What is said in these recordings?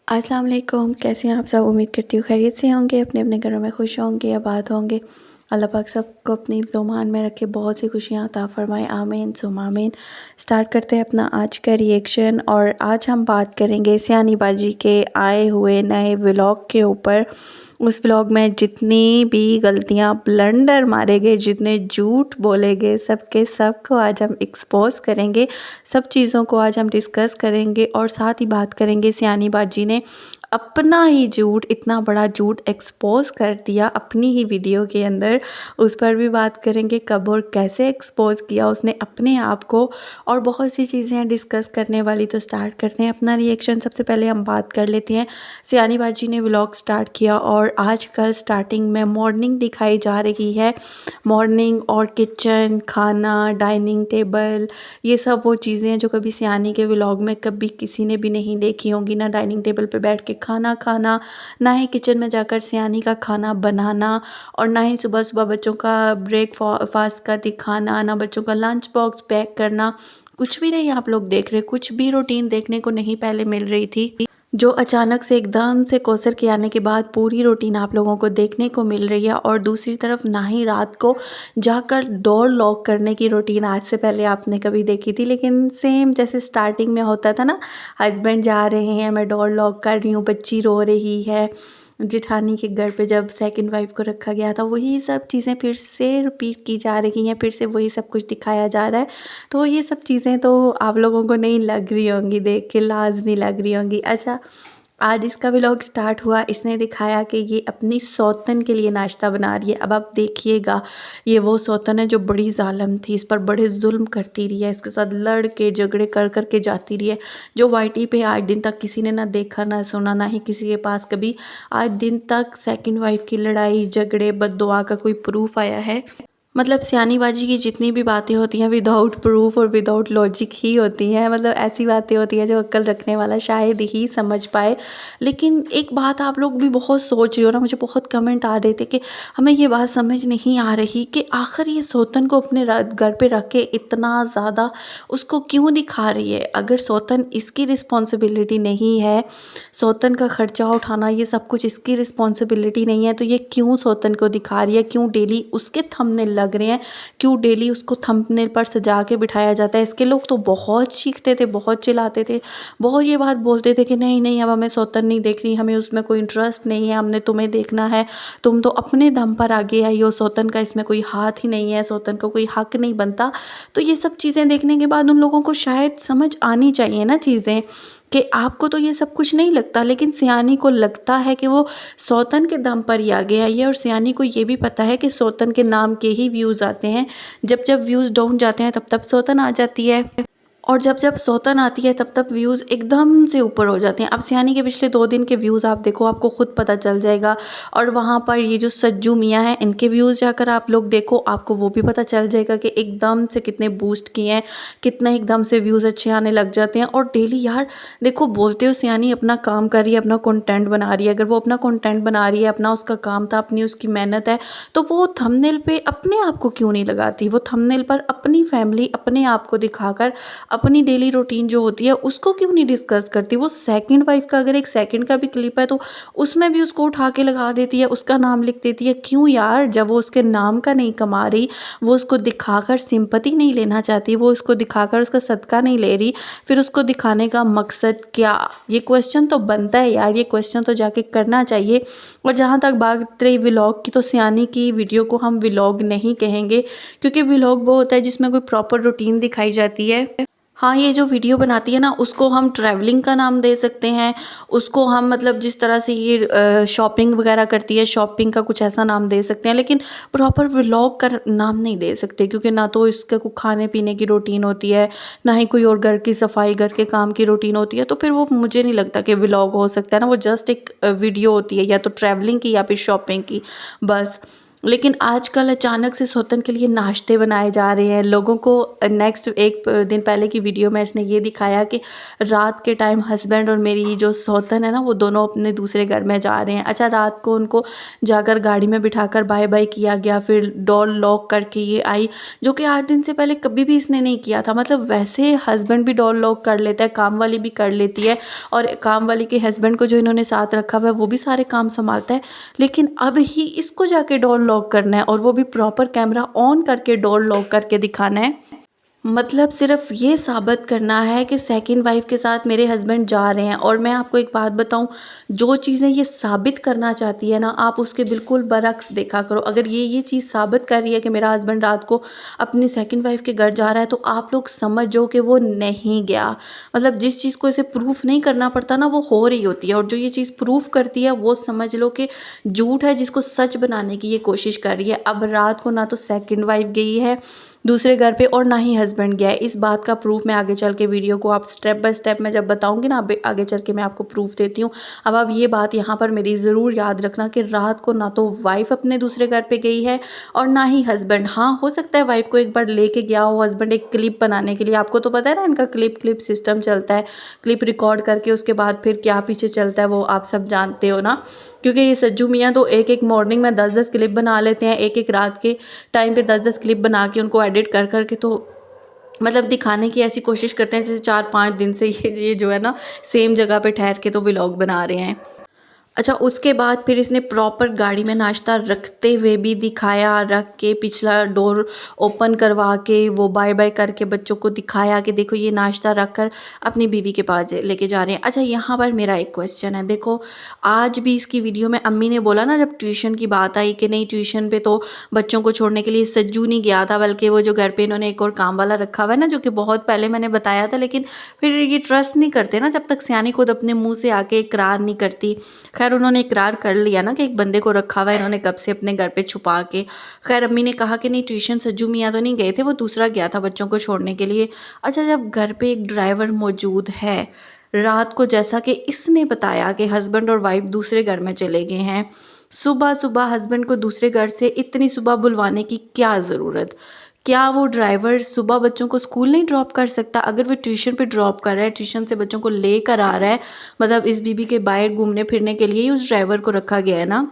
अस्सलाम वालेकुम, कैसे हैं आप सब। उम्मीद करती हूँ खैरियत से होंगे, अपने अपने घरों में खुश होंगे, आबाद होंगे। अल्लाह पाक सबको अपनी ज़ुबान में रखे, बहुत सी खुशियाँ अता फ़रमाए, आमीन सुम्मा आमीन। स्टार्ट करते हैं अपना आज का रिएक्शन। और आज हम बात करेंगे सियानी बाजी के आए हुए नए व्लॉग के ऊपर। उस व्लॉग में जितनी भी गलतियाँ, ब्लंडर मारे गए, जितने झूठ बोले गए, सब के सब को आज हम एक्सपोज़ करेंगे। सब चीज़ों को आज हम डिस्कस करेंगे और साथ ही बात करेंगे सियानी बाजी ने अपना ही झूठ, इतना बड़ा झूठ एक्सपोज़ कर दिया अपनी ही वीडियो के अंदर। उस पर भी बात करेंगे कब और कैसे एक्सपोज़ किया उसने अपने आप को, और बहुत सी चीज़ें हैं डिस्कस करने वाली। तो स्टार्ट करते हैं अपना रिएक्शन। सबसे पहले हम बात कर लेते हैं, सियानी बाजी ने व्लॉग स्टार्ट किया और आजकल स्टार्टिंग में मॉर्निंग दिखाई जा रही है। मॉर्निंग और किचन, खाना, डाइनिंग टेबल, ये सब वो चीज़ें हैं जो कभी सियानी के व्लॉग में कभी किसी ने भी नहीं देखी होंगी। ना डाइनिंग टेबल पे बैठ के खाना खाना, ना ही किचन में जाकर सियानी का खाना बनाना, और ना ही सुबह सुबह बच्चों का ब्रेकफास्ट का दिखाना, ना बच्चों का लंच बॉक्स पैक करना। कुछ भी नहीं आप लोग देख रहे, कुछ भी रूटीन देखने को नहीं पहले मिल रही थी, जो अचानक से एकदम से कौसर के आने के बाद पूरी रूटीन आप लोगों को देखने को मिल रही है। और दूसरी तरफ ना ही रात को जाकर डोर लॉक करने की रूटीन आज से पहले आपने कभी देखी थी। लेकिन सेम जैसे स्टार्टिंग में होता था ना, हस्बैंड जा रहे हैं, मैं डोर लॉक कर रही हूँ, बच्ची रो रही है। जिठानी के घर पे जब सेकंड वाइफ को रखा गया था, वही सब चीज़ें फिर से रिपीट की जा रही हैं, फिर से वही सब कुछ दिखाया जा रहा है। तो ये सब चीज़ें तो आप लोगों को नहीं लग रही होंगी, देख के लाज़मी लग रही होंगी। अच्छा, आज इसका व्लॉग स्टार्ट हुआ, इसने दिखाया कि ये अपनी सौतन के लिए नाश्ता बना रही है। अब आप देखिएगा, ये वो सौतन है जो बड़ी ज़ालिम थी, इस पर बड़े जुल्म करती रही है, इसके साथ लड़ के झगड़े कर कर के जाती रही है, जो वाईटी पे आज दिन तक किसी ने ना देखा ना सुना, ना ही किसी के पास कभी आज दिन तक सेकंड वाइफ की लड़ाई झगड़े बद्दुआ का कोई प्रूफ आया है। मतलब सियानी बाजी की जितनी भी बातें होती हैं विदाउट प्रूफ और विदाउट लॉजिक ही होती हैं। मतलब ऐसी बातें होती हैं जो अक्ल रखने वाला शायद ही समझ पाए। लेकिन एक बात आप लोग भी बहुत सोच रहे हो ना, मुझे बहुत कमेंट आ रहे थे कि हमें ये बात समझ नहीं आ रही कि आखिर ये सौतन को अपने घर पे रख के इतना ज़्यादा उसको क्यों दिखा रही है। अगर सौतन इसकी रिस्पॉन्सिबिलिटी नहीं है, सौतन का ख़र्चा उठाना ये सब कुछ इसकी रिस्पॉन्सिबिलिटी नहीं है, तो ये क्यों सौतन को दिखा रही है, क्यों डेली उसके थंबनेल लग रहे हैं, क्यों डेली उसको थंबनेल पर सजा के बिठाया जाता है। इसके लोग तो बहुत चीखते थे, बहुत चिल्लाते थे, बहुत ये बात बोलते थे कि नहीं नहीं अब हमें सौतन नहीं देख रही, हमें उसमें कोई इंटरेस्ट नहीं है, हमने तुम्हें देखना है, तुम तो अपने दम पर आगे आई हो, सौतन का इसमें कोई हाथ ही नहीं है, सौतन का कोई हक नहीं बनता। तो ये सब चीज़ें देखने के बाद उन लोगों को शायद समझ आनी चाहिए ना चीज़ें, कि आपको तो ये सब कुछ नहीं लगता, लेकिन सियानी को लगता है कि वो सौतन के दम पर ही आगे आई है। और सियानी को ये भी पता है कि सौतन के नाम के ही व्यूज़ आते हैं, जब जब व्यूज़ डाउन जाते हैं तब तब सौतन आ जाती है, और जब जब सौतन आती है तब तब व्यूज़ एकदम से ऊपर हो जाते हैं। अब सियानी के पिछले 2 दिन के व्यूज़ आप देखो, आपको खुद पता चल जाएगा। और वहाँ पर ये जो सज्जू मियाँ हैं, इनके व्यूज़ जाकर आप लोग देखो, आपको वो भी पता चल जाएगा कि एकदम से कितने बूस्ट किए हैं, कितने एकदम से व्यूज़ अच्छे आने लग जाते हैं। और डेली यार देखो, बोलते हो सियानी अपना काम कर रही है, अपना कंटेंट बना रही है, अगर वो अपना कंटेंट बना रही है, अपना उसका काम था, अपनी उसकी मेहनत है, तो वो थंबनेल पे अपने आप को क्यों नहीं लगाती। वो थंबनेल पर अपनी फैमिली, अपने आप को दिखाकर अपनी डेली रूटीन जो होती है उसको क्यों नहीं डिस्कस करती। वो सेकंड वाइफ का अगर 1 सेकंड का भी क्लिप है तो उसमें भी उसको उठा के लगा देती है, उसका नाम लिख देती है। क्यों यार, जब वो उसके नाम का नहीं कमा रही, वो उसको दिखाकर सिंपैथी नहीं लेना चाहती, वो उसको दिखाकर उसका सदका नहीं ले रही, फिर उसको दिखाने का मकसद क्या। ये क्वेश्चन तो बनता है यार, ये क्वेश्चन तो जाके करना चाहिए। और जहाँ तक बात रही व्लॉग की, तो सियानी की वीडियो को हम व्लॉग नहीं कहेंगे, क्योंकि व्लॉग वो होता है जिसमें कोई प्रॉपर रूटीन दिखाई जाती है। हाँ, ये जो वीडियो बनाती है ना, उसको हम ट्रैवलिंग का नाम दे सकते हैं, उसको हम मतलब जिस तरह से ये शॉपिंग वगैरह करती है, शॉपिंग का कुछ ऐसा नाम दे सकते हैं, लेकिन प्रॉपर व्लॉग का नाम नहीं दे सकते, क्योंकि ना तो इसका कोई खाने पीने की रूटीन होती है, ना ही कोई और घर की सफाई, घर के काम की रूटीन होती है। तो फिर वो मुझे नहीं लगता कि व्लॉग हो सकता है ना, वो जस्ट एक वीडियो होती है, या तो ट्रैवलिंग की या फिर शॉपिंग की, बस। लेकिन आजकल अचानक से सौतन के लिए नाश्ते बनाए जा रहे हैं। लोगों को नेक्स्ट एक दिन पहले की वीडियो में इसने ये दिखाया कि रात के टाइम हस्बैंड और मेरी जो सौतन है ना, वो दोनों अपने दूसरे घर में जा रहे हैं। अच्छा, रात को उनको जाकर गाड़ी में बिठाकर बाय बाय किया गया, फिर डोर लॉक करके ये आई, जो कि 8 दिन से पहले कभी भी इसने नहीं किया था। मतलब वैसे हस्बैंड भी डोर लॉक कर लेता है, काम वाली भी कर लेती है, और काम वाली के हस्बैंड को जो इन्होंने साथ रखा हुआ है वो भी सारे काम संभालता है। लेकिन अब ही इसको जाके डोर लॉक करना है, और वो भी प्रॉपर कैमरा ऑन करके डोर लॉक करके दिखाना है। मतलब सिर्फ ये साबित करना है कि सेकंड वाइफ के साथ मेरे हस्बैंड जा रहे हैं। और मैं आपको एक बात बताऊं, जो चीज़ें ये साबित करना चाहती है ना, आप उसके बिल्कुल बरक्स देखा करो। अगर ये चीज़ साबित कर रही है कि मेरा हस्बैंड रात को अपनी सेकंड वाइफ के घर जा रहा है, तो आप लोग समझो कि वो नहीं गया। मतलब जिस चीज़ को इसे प्रूफ नहीं करना पड़ता ना, वो हो रही होती है, और जो ये चीज़ प्रूफ करती है वो समझ लो कि झूठ है, जिसको सच बनाने की ये कोशिश कर रही है। अब रात को ना तो सेकंड वाइफ गई है दूसरे घर पे, और ना ही हस्बैंड गया है। इस बात का प्रूफ मैं आगे चल के वीडियो को आप स्टेप बाय स्टेप मैं जब बताऊंगी ना, आगे चल के मैं आपको प्रूफ देती हूँ। अब आप ये बात यहाँ पर मेरी ज़रूर याद रखना कि रात को ना तो वाइफ अपने दूसरे घर पे गई है, और ना ही हस्बैंड। हाँ, हो सकता है वाइफ को एक बार लेके गया हो हस्बैंड एक क्लिप बनाने के लिए। आपको तो पता है ना, इनका क्लिप सिस्टम चलता है, क्लिप रिकॉर्ड करके उसके बाद फिर क्या पीछे चलता है वो आप सब जानते हो ना। क्योंकि ये सज्जू मियाँ तो एक एक मॉर्निंग में 10-10 क्लिप बना लेते हैं, एक एक रात के टाइम पे 10-10 क्लिप बना के उनको एडिट कर कर के, तो मतलब दिखाने की ऐसी कोशिश करते हैं जैसे 4-5 दिन से ये जो है ना, सेम जगह पे ठहर के तो व्लॉग बना रहे हैं। अच्छा, उसके बाद फिर इसने प्रॉपर गाड़ी में नाश्ता रखते हुए भी दिखाया, रख के पिछला डोर ओपन करवा के वो बाय बाय करके बच्चों को दिखाया कि देखो ये नाश्ता रख कर अपनी बीवी के पास लेके जा रहे हैं। अच्छा, यहाँ पर मेरा एक क्वेश्चन है। देखो, आज भी इसकी वीडियो में अम्मी ने बोला ना, जब ट्यूशन की बात आई कि नहीं ट्यूशन पे तो बच्चों को छोड़ने के लिए सज्जू नहीं गया था, बल्कि वो जो घर पे इन्होंने एक और काम वाला रखा हुआ है ना, जो कि बहुत पहले मैंने बताया था, लेकिन फिर ये ट्रस्ट नहीं करते ना जब तक सियानी खुद अपने मुँह से आके इकरार नहीं करती। खैर, उन्होंने इकरार कर लिया ना कि एक बंदे को रखा हुआ है इन्होंने कब से अपने घर पे छुपा के। खैर, अम्मी ने कहा कि नहीं ट्यूशन सज्जू मियाँ तो नहीं गए थे, वो दूसरा गया था बच्चों को छोड़ने के लिए। अच्छा, जब घर पे एक ड्राइवर मौजूद है, रात को जैसा कि इसने बताया कि हस्बैंड और वाइफ दूसरे घर में चले गए हैं, सुबह सुबह हस्बैंड को दूसरे घर से इतनी सुबह बुलवाने की क्या ज़रूरत? क्या वो ड्राइवर सुबह बच्चों को स्कूल नहीं ड्रॉप कर सकता? अगर वो ट्यूशन पे ड्रॉप कर रहा है, ट्यूशन से बच्चों को लेकर आ रहा है, मतलब इस बीबी के बाहर घूमने फिरने के लिए ही उस ड्राइवर को रखा गया है ना,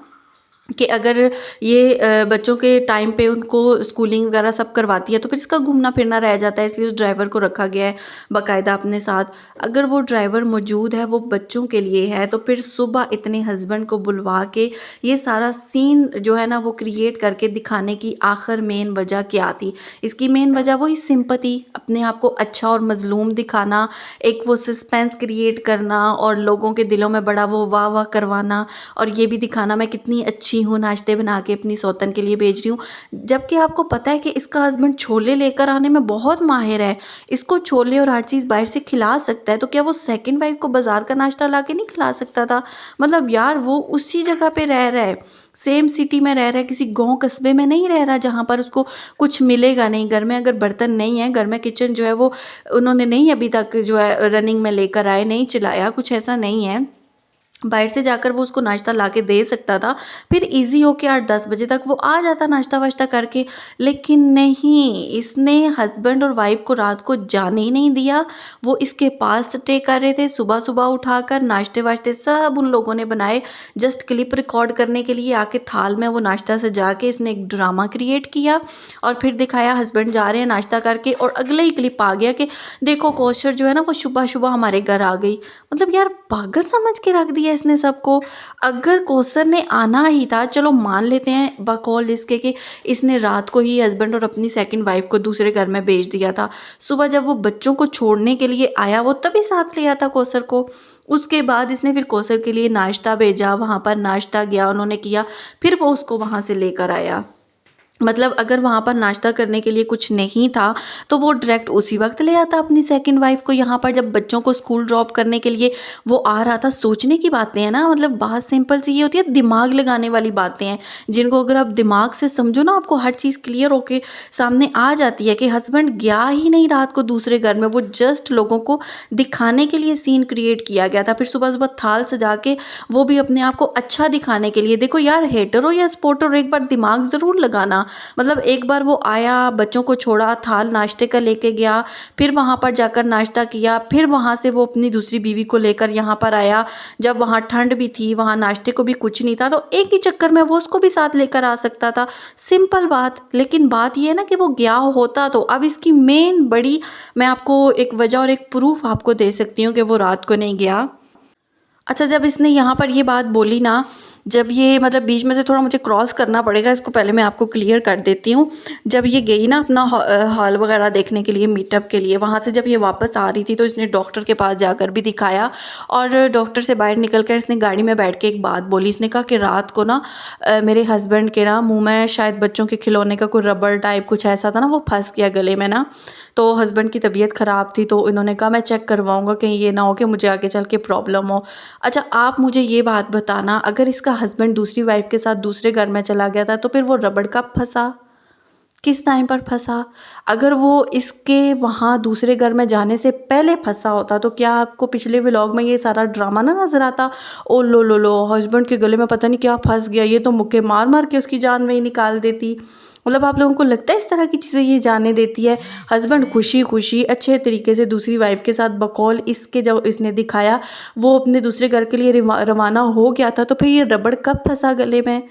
कि अगर ये बच्चों के टाइम पे उनको स्कूलिंग वगैरह सब करवाती है, तो फिर इसका घूमना फिरना रह जाता है, इसलिए उस ड्राइवर को रखा गया है बाकायदा अपने साथ। अगर वो ड्राइवर मौजूद है, वो बच्चों के लिए है, तो फिर सुबह इतने हस्बैंड को बुलवा के ये सारा सीन जो है ना, वो क्रिएट करके दिखाने की आखिर मेन वजह क्या थी? इसकी मेन वजह वही सिंपैथी, अपने आप को अच्छा और मजलूम दिखाना, एक वो सस्पेंस क्रिएट करना, और लोगों के दिलों में बड़ा वो वाह वाह करवाना, और ये भी दिखाना मैं कितनी अच्छी हूँ, नाश्ते बना के अपनी सौतन के लिए भेज रही हूँ। जबकि आपको पता है कि इसका हस्बैंड छोले लेकर आने में बहुत माहिर है, इसको छोले और हर चीज़ बाहर से खिला सकता है, तो क्या वो सेकंड वाइफ को बाजार का नाश्ता ला के नहीं खिला सकता था? मतलब यार, वो उसी जगह पे रह रहा है, सेम सिटी में रह रहा है, किसी गांव कस्बे में नहीं रह रहा जहाँ पर उसको कुछ मिलेगा नहीं। घर में अगर बर्तन नहीं है, घर में किचन जो है वो उन्होंने नहीं अभी तक जो है रनिंग में लेकर आए, नहीं चलाया, कुछ ऐसा नहीं है। बाहर से जाकर वो उसको नाश्ता ला के दे सकता था, फिर इजी हो के 8-10 बजे तक वो आ जाता नाश्ता वाश्ता करके। लेकिन नहीं, इसने हस्बैंड और वाइफ को रात को जाने ही नहीं दिया। वो इसके पास स्टे कर रहे थे, सुबह सुबह उठाकर नाश्ते वाश्ते सब उन लोगों ने बनाए, जस्ट क्लिप रिकॉर्ड करने के लिए आके थाल में वो नाश्ता सजा के इसने एक ड्रामा क्रिएट किया, और फिर दिखाया हस्बैंड जा रहे हैं नाश्ता करके, और अगले ही क्लिप आ गया कि देखो कौशर जो है ना, वो सुबह सुबह हमारे घर आ गई। मतलब यार, पागल समझ के रख दिया इसने सबको। अगर कौसर ने आना ही था, चलो मान लेते हैं बकौल इसके कि इसने रात को ही हस्बैंड और अपनी सेकंड वाइफ को दूसरे घर में भेज दिया था, सुबह जब वो बच्चों को छोड़ने के लिए आया, वो तभी साथ ले आता कौसर को। उसके बाद इसने फिर कौसर के लिए नाश्ता भेजा, वहाँ पर नाश्ता गया उन्होंने किया, फिर वो उसको वहाँ से लेकर आया। मतलब अगर वहाँ पर नाश्ता करने के लिए कुछ नहीं था, तो वो डायरेक्ट उसी वक़्त ले आता अपनी सेकंड वाइफ़ को यहाँ पर, जब बच्चों को स्कूल ड्रॉप करने के लिए वो आ रहा था। सोचने की बातें हैं ना, मतलब बात सिंपल सी ये होती है, दिमाग लगाने वाली बातें हैं, जिनको अगर आप दिमाग से समझो ना, आपको हर चीज़ क्लियर होके सामने आ जाती है कि हस्बैंड गया ही नहीं रात को दूसरे घर में, वो जस्ट लोगों को दिखाने के लिए सीन क्रिएट किया गया था। फिर सुबह-सुबह थाल सजा के, वो भी अपने आप को अच्छा दिखाने के लिए। देखो यार, हेटर हो या सपोर्टर हो, एक बार दिमाग ज़रूर लगाना। मतलब एक बार वो आया, बच्चों को छोड़ा, थाल नाश्ते का लेके गया, फिर वहाँ पर जाकर नाश्ता किया, फिर वहाँ से वो अपनी दूसरी बीवी को लेकर यहाँ पर आया, जब वहाँ ठंड भी थी, वहाँ नाश्ते को भी कुछ नहीं था, तो एक ही चक्कर में वो उसको भी साथ लेकर आ सकता था। सिंपल बात। लेकिन बात ये है ना कि वो गया होता तो। अब इसकी मेन बड़ी, मैं आपको एक वजह और एक प्रूफ आपको दे सकती हूँ कि वो रात को नहीं गया। अच्छा, जब इसने यहाँ पर ये बात बोली ना, जब ये मतलब बीच में से थोड़ा मुझे क्रॉस करना पड़ेगा, इसको पहले मैं आपको क्लियर कर देती हूँ। जब ये गई ना अपना हॉल वगैरह देखने के लिए, मीटअप के लिए, वहाँ से जब ये वापस आ रही थी, तो इसने डॉक्टर के पास जाकर भी दिखाया, और डॉक्टर से बाहर निकल कर इसने गाड़ी में बैठ के एक बात बोली। इसने कहा कि रात को ना मेरे हस्बैंड के ना मुँह में शायद बच्चों के खिलौने का कोई रबर टाइप कुछ ऐसा था ना, वो फँस गया गले में ना। तो हस्बैंड की तबीयत ख़राब थी, तो इन्होंने कहा मैं चेक करवाऊँगा, कहीं ये ना हो कि मुझे आगे चल के प्रॉब्लम हो। अच्छा, आप मुझे ये बात बताना, अगर इसका हस्बैंड दूसरी वाइफ़ के साथ दूसरे घर में चला गया था, तो फिर वो रबड़ कब फँसा? किस टाइम पर फँसा? अगर वो इसके वहाँ दूसरे घर में जाने से पहले फँसा होता, तो क्या आपको पिछले व्लॉग में ये सारा ड्रामा ना नज़र आता? ओ लो लो लो! हस्बैंड के गले में पता नहीं क्या फँस गया, ये तो मुक्के मार-मार के उसकी जान वहीं निकाल देती। मतलब आप लोगों को लगता है इस तरह की चीज़ें ये जाने देती है? हस्बैंड खुशी-खुशी अच्छे तरीके से दूसरी वाइफ़ के साथ बकौल इसके जब इसने दिखाया, वो अपने दूसरे घर के लिए रवाना हो गया था, तो फिर ये रबड़ कब फँसा गले में?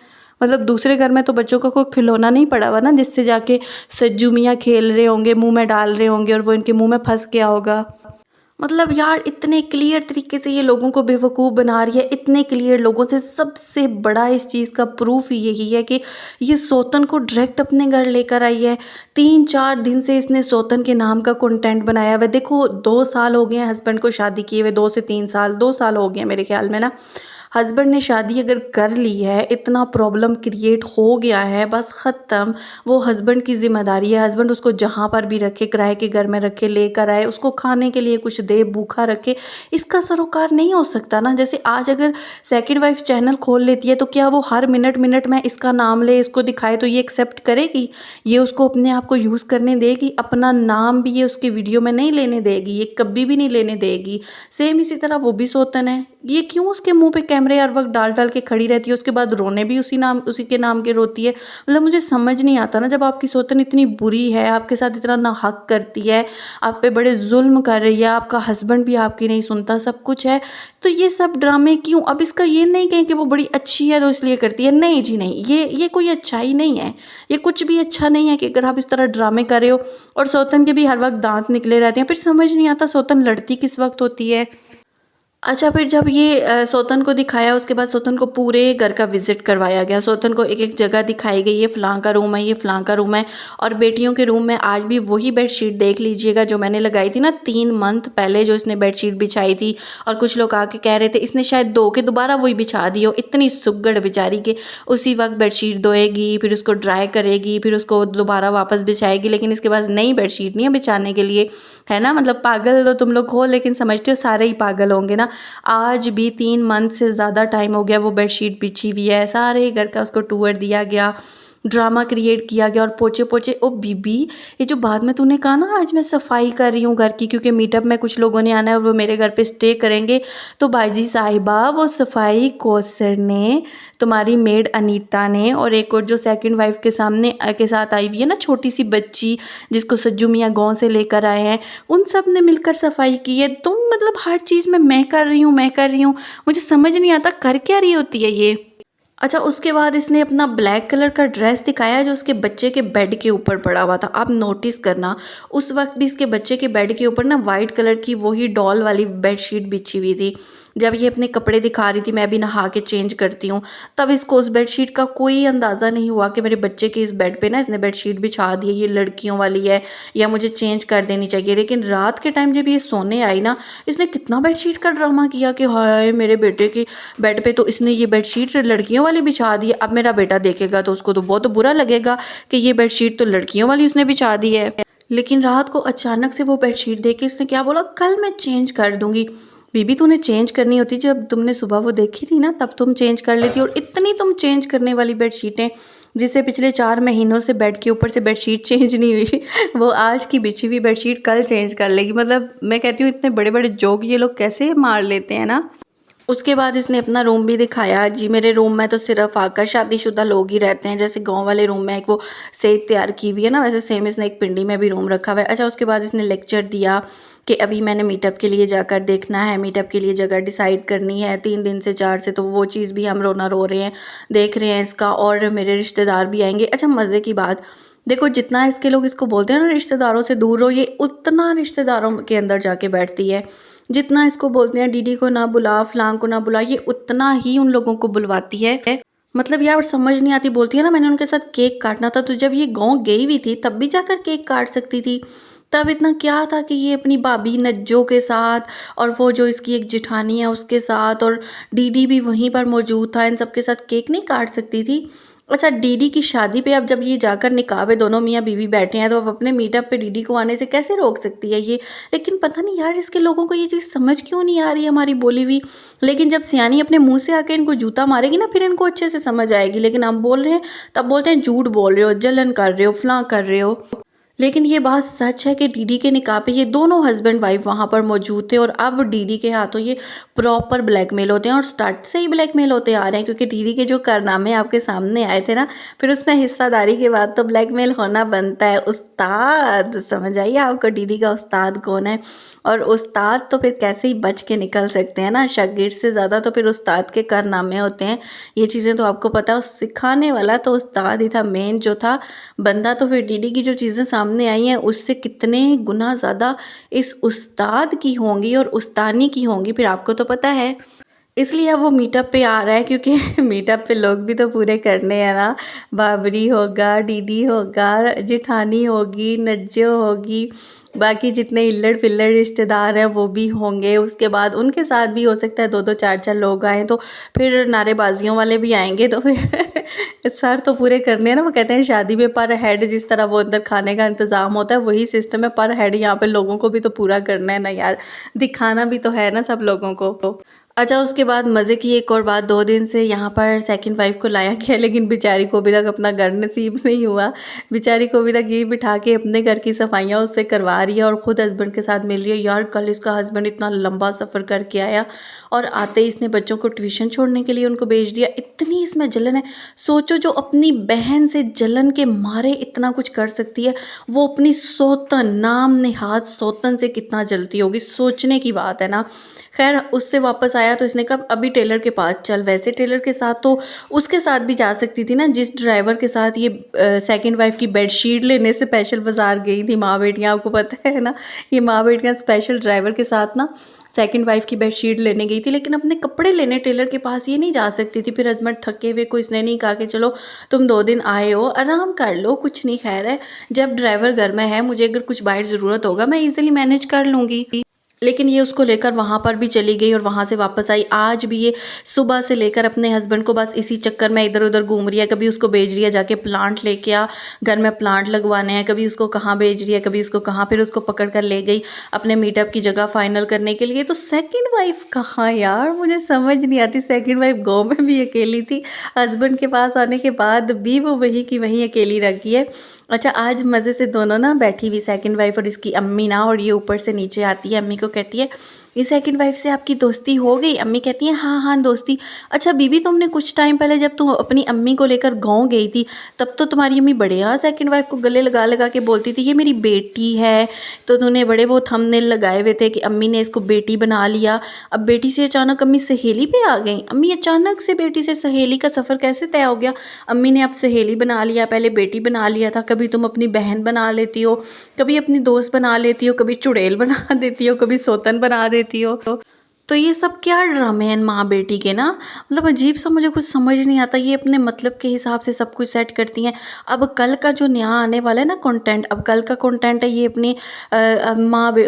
मतलब दूसरे घर में तो बच्चों का कोई खिलौना नहीं पड़ा हुआ ना, जिससे जाके सज्जू मियाँ खेल रहे होंगे, मुँह में डाल रहे होंगे और वो इनके मुँह में फँस गया होगा। मतलब यार, इतने क्लियर तरीके से ये लोगों को बेवकूफ़ बना रही है, इतने क्लियर लोगों से। सबसे बड़ा इस चीज़ का प्रूफ़ यही है कि ये सौतन को डायरेक्ट अपने घर लेकर आई है। 3-4 दिन से इसने सौतन के नाम का कंटेंट बनाया हुआ है। देखो, 2 साल हो गए हैं हस्बैंड को शादी किए हुए, 2 से 3 साल, 2 साल हो गए हैं मेरे ख़्याल में ना। हस्बैंड ने शादी अगर कर ली है, इतना प्रॉब्लम क्रिएट हो गया है, बस ख़त्म। वो हस्बैंड की ज़िम्मेदारी है, हस्बैंड उसको जहाँ पर भी रखे, किराए के घर में रखे, लेकर आए, उसको खाने के लिए कुछ दे, भूखा रखे, इसका सरोकार नहीं हो सकता ना। जैसे आज अगर सेकंड वाइफ चैनल खोल लेती है, तो क्या वो हर मिनट-मिनट में इसका नाम ले, इसको दिखाए, तो ये एक्सेप्ट करेगी? ये उसको अपने आप को यूज़ करने देगी? अपना नाम भी ये उसकी वीडियो में नहीं लेने देगी, ये कभी भी नहीं लेने देगी। सेम इसी तरह वो भी सौतन है। ये क्यों उसके मुँह पे कैमरे हर वक़्त डाल-डाल के खड़ी रहती है, उसके बाद रोने भी उसी के नाम के रोती है। मतलब मुझे समझ नहीं आता ना, जब आपकी सौतन इतनी बुरी है, आपके साथ इतना नाहक करती है, आप पे बड़े ज़ुल्म कर रही है, आपका हस्बैंड भी आपकी नहीं सुनता, सब कुछ है, तो ये सब ड्रामे क्यों? अब इसका ये नहीं कहें कि वो बड़ी अच्छी है तो इसलिए करती है, नहीं जी नहीं, ये कोई अच्छाई नहीं है। ये कुछ भी अच्छा नहीं है कि अगर आप इस तरह ड्रामे कर रहे हो और सौतन के भी हर वक़्त दाँत निकले रहते हैं, फिर समझ नहीं आता सौतन लड़ती किस वक़्त होती है। अच्छा, फिर जब ये सौतन को दिखाया, उसके बाद सौतन को पूरे घर का विज़िट करवाया गया। सौतन को एक-एक जगह दिखाई गई, ये फ़लाँ का रूम है, ये फ़लाँ का रूम है, और बेटियों के रूम में आज भी वही बेडशीट देख लीजिएगा जो मैंने लगाई थी ना 3 मंथ पहले, जो इसने बेडशीट बिछाई थी, और कुछ लोग आके कह रहे थे इसने शायद धो के दोबारा वही बिछा दी हो। इतनी सुघड़ बेचारी के उसी वक़्त बेडशीट धोएगी, फिर उसको ड्राई करेगी, फिर उसको दोबारा वापस बिछाएगी, लेकिन इसके पास नई बेडशीट नहीं है बिछाने के लिए, है ना? मतलब पागल तो तुम लोग हो, लेकिन समझते हो सारे ही पागल होंगे ना। आज भी 3 मंथ से ज़्यादा टाइम हो गया, वो बेडशीट बिछी हुई है, सारे घर का उसको टूर दिया गया, ड्रामा क्रिएट किया गया, और पोछे-पोछे। ओ बीबी, ये जो बाद में तूने कहा ना आज मैं सफाई कर रही हूँ घर की, क्योंकि मीटअप में कुछ लोगों ने आना है और वो मेरे घर पे स्टे करेंगे, तो बाजी साहिबा वो सफाई कौसर ने, तुम्हारी मेड अनीता ने, और एक और जो सेकंड वाइफ के सामने के साथ आई हुई है ना छोटी सी बच्ची, जिसको सज्जू मियाँ गाँव से लेकर आए हैं, उन सब ने मिलकर सफाई की है। तुम मतलब हर चीज़ में मैं कर रही हूँ, मैं कर रही हूँ, मुझे समझ नहीं आता कर क्या रही होती है ये। अच्छा, उसके बाद इसने अपना ब्लैक कलर का ड्रेस दिखाया जो उसके बच्चे के बेड के ऊपर पड़ा हुआ था। आप नोटिस करना, उस वक़्त भी इसके बच्चे के बेड के ऊपर ना वाइट कलर की वही डॉल वाली बेडशीट बिछी हुई थी। जब ये अपने कपड़े दिखा रही थी, मैं भी नहा के चेंज करती हूँ, तब इसको उस बेडशीट का कोई अंदाज़ा नहीं हुआ कि मेरे बच्चे के इस बेड पे ना इसने बेडशीट बिछा दी है, ये लड़कियों वाली है या मुझे चेंज कर देनी चाहिए। लेकिन रात के टाइम जब ये सोने आई ना, इसने कितना बेडशीट का ड्रामा किया कि हाय मेरे बेटे के बेड पे तो इसने ये बेडशीट लड़कियों वाली बिछा दी है। अब मेरा बेटा देखेगा तो उसको तो बहुत बुरा लगेगा कि ये बेडशीट तो लड़कियों वाली उसने बिछा दी है। लेकिन रात को अचानक से वो बेडशीट देख के इसने क्या बोला, कल मैं चेंज कर दूंगी। बीबी तूने चेंज करनी होती, जब तुमने सुबह वो देखी थी ना तब तुम चेंज कर लेती। और इतनी तुम चेंज करने वाली बेडशीटें जिससे पिछले 4 महीनों से बेड के ऊपर से बेडशीट चेंज नहीं हुई, वो आज की बिछी हुई बेडशीट कल चेंज कर लेगी। मतलब मैं कहती हूँ इतने बड़े बड़े जोक ये लोग कैसे मार लेते हैं ना। उसके बाद इसने अपना रूम भी दिखाया जी। मेरे रूम में तो सिर्फ आकर शादीशुदा लोग ही रहते हैं। जैसे गांव वाले रूम में एक वो सेज तैयार की हुई है ना, वैसे सेम इसने एक पिंडी में भी रूम रखा हुआ है। अच्छा, उसके बाद इसने लेक्चर दिया कि अभी मैंने मीटअप के लिए जाकर देखना है, मीटअप के लिए जगह डिसाइड करनी है 3 दिन से 4 से, तो वो चीज़ भी हम रोना रो रहे हैं, देख रहे हैं इसका। और मेरे रिश्तेदार भी आएंगे। अच्छा, मज़े की बात देखो, जितना इसके लोग इसको बोलते हैं ना रिश्तेदारों से दूर रहो, ये उतना रिश्तेदारों के अंदर जाके बैठती है। जितना इसको बोलते हैं दीदी को ना बुला, फलां को ना बुला, ये उतना ही उन लोगों को बुलवाती है। मतलब यार समझ नहीं आती। बोलती है ना मैंने उनके साथ केक काटना था, तो जब ये गाँव गई हुई थी तब भी जाकर केक काट सकती थी। तब इतना क्या था कि ये अपनी भाभी नज्जो के साथ और वो जो इसकी एक जेठानी है उसके साथ और दीदी भी वहीं पर मौजूद था, इन सबके साथ केक नहीं काट सकती थी। अच्छा, डीडी की शादी पे अब जब ये जाकर निकाह पे दोनों मियाँ बीवी बैठे हैं, तो अब अपने मीटअप पे डीडी को आने से कैसे रोक सकती है ये। लेकिन पता नहीं यार इसके लोगों को ये चीज़ समझ क्यों नहीं आ रही हमारी बोली हुई। लेकिन जब सियानी अपने मुंह से आके इनको जूता मारेगी ना, फिर इनको अच्छे से समझ आएगी। लेकिन हम बोल रहे हैं तब बोलते हैं झूठ बोल रहे हो, जलन कर रहे हो, फलां कर रहे हो। लेकिन ये बात सच है कि डीडी के निकाह पे ये दोनों हस्बैंड वाइफ वहाँ पर मौजूद थे और अब डीडी के हाथों ये प्रॉपर ब्लैकमेल होते हैं और स्टार्ट से ही ब्लैकमेल होते आ रहे हैं। क्योंकि डीडी के जो कारनामे आपके सामने आए थे ना, फिर उसमें हिस्सादारी के बाद तो ब्लैकमेल होना बनता है। उस्ताद समझ आइए आपको, डीडी का उस्ताद कौन है। और उस्ताद तो फिर कैसे ही बच के निकल सकते हैं ना, शागिर्द से ज़्यादा तो फिर उस्ताद के कारनामे होते हैं। ये चीज़ें तो आपको पता है। सिखाने वाला तो उस्ताद ही था, मेन जो था बंदा। तो फिर डीडी की जो चीज़ें सामने आई हैं उससे कितने गुना ज़्यादा इस उस्ताद की होंगी और उस्तानी की होंगी, फिर आपको तो पता है। इसलिए अब वो मीटअप पे आ रहा है क्योंकि मीटअप पे लोग भी तो पूरे करने हैं ना। बाबरी होगा, दीदी होगा, जेठानी होगी, नज्जो होगी, बाकी जितने इल्लड़ पिल्लड़ रिश्तेदार हैं वो भी होंगे। उसके बाद उनके साथ भी हो सकता है 2-2 4-4 लोग आएँ, तो फिर नारेबाजियों वाले भी आएंगे। तो फिर सर तो पूरे करने हैं ना। वो कहते हैं शादी में पर हेड जिस तरह वो अंदर खाने का इंतज़ाम होता है, वही सिस्टम है पर हेड यहाँ पे लोगों को भी तो पूरा करना है ना यार, दिखाना भी तो है ना सब लोगों को। अच्छा, उसके बाद मज़े की एक और बात, 2 दिन से यहाँ पर सेकंड वाइफ़ को लाया गया, लेकिन बेचारी को अभी तक अपना घर नसीब नहीं हुआ। बेचारी को अभी तक यही बिठा के अपने घर की सफाइयाँ उससे करवा रही है और ख़ुद हस्बैंड के साथ मिल रही है। यार कल इसका हस्बैंड इतना लंबा सफ़र करके आया और आते ही इसने बच्चों को ट्यूशन छोड़ने के लिए उनको भेज दिया। इतनी इसमें जलन है। सोचो, जो अपनी बहन से जलन के मारे इतना कुछ कर सकती है, वो अपनी सौतन, नाम नेहाद सौतन से कितना जलती होगी, सोचने की बात है ना। खैर, उससे वापस आया तो इसने कहा अभी टेलर के पास चल। वैसे टेलर के साथ तो उसके साथ भी जा सकती थी ना, जिस ड्राइवर के साथ ये सेकंड वाइफ की बेडशीट लेने स्पेशल बाज़ार गई थी। माँ बेटियाँ, आपको पता है ना, ये माँ बेटियाँ स्पेशल ड्राइवर के साथ ना सेकंड वाइफ की बेडशीट लेने गई थी। लेकिन अपने कपड़े लेने टेलर के पास ये नहीं जा सकती थी। फिर हस्बैंड थके हुए को इसने नहीं कहा कि चलो तुम 2 दिन आए हो, आराम कर लो, कुछ नहीं, खैर है, जब ड्राइवर घर में है, मुझे अगर कुछ बाहर ज़रूरत होगा मैं ईज़िली मैनेज कर लूँगी। लेकिन ये उसको लेकर वहाँ पर भी चली गई और वहाँ से वापस आई। आज भी ये सुबह से लेकर अपने हस्बैंड को बस इसी चक्कर में इधर उधर घूम रही है। कभी उसको भेज रही है जाके प्लांट लेके आ, घर में प्लांट लगवाने हैं, कभी उसको कहाँ भेज रही है, कभी उसको कहाँ। फिर उसको पकड़ कर ले गई अपने मीटअप की जगह फाइनल करने के लिए। तो सेकंड वाइफ कहाँ यार, मुझे समझ नहीं आती। सेकंड वाइफ गाँव में भी अकेली थी, हस्बैंड के पास आने के बाद भी वो वहीं की वहीं अकेली रखी है। अच्छा, आज मज़े से दोनों ना बैठी हुई सेकंड वाइफ और इसकी अम्मी ना, और ये ऊपर से नीचे आती है, अम्मी को कहती है ये सेकंड वाइफ से आपकी दोस्ती हो गई। अम्मी कहती है हाँ हाँ दोस्ती। अच्छा बीबी, तुमने कुछ टाइम पहले जब तुम अपनी अम्मी को लेकर गाँव गई थी, तब तो तुम्हारी अम्मी बढ़िया सेकंड वाइफ को गले लगा लगा के बोलती थी ये मेरी बेटी है, तो तूने बड़े वो थंबनेल लगाए हुए थे कि अम्मी ने इसको बेटी बना लिया। अब बेटी से अचानक अम्मी सहेली पे आ गई। अम्मी, अचानक से बेटी से सहेली का सफ़र कैसे तय हो गया? अम्मी ने अब सहेली बना लिया, पहले बेटी बना लिया था। कभी तुम अपनी बहन बना लेती हो, कभी अपनी दोस्त बना लेती हो, कभी चुड़ैल बना देती हो, कभी सौतन बना देती हो। तो ये सब क्या ड्रामे हैं माँ बेटी के ना, मतलब अजीब सा, मुझे कुछ समझ नहीं आता। ये अपने मतलब के हिसाब से सब कुछ सेट करती हैं। अब कल का जो नया आने वाला है ना कंटेंट, अब कल का कंटेंट है ये अपनी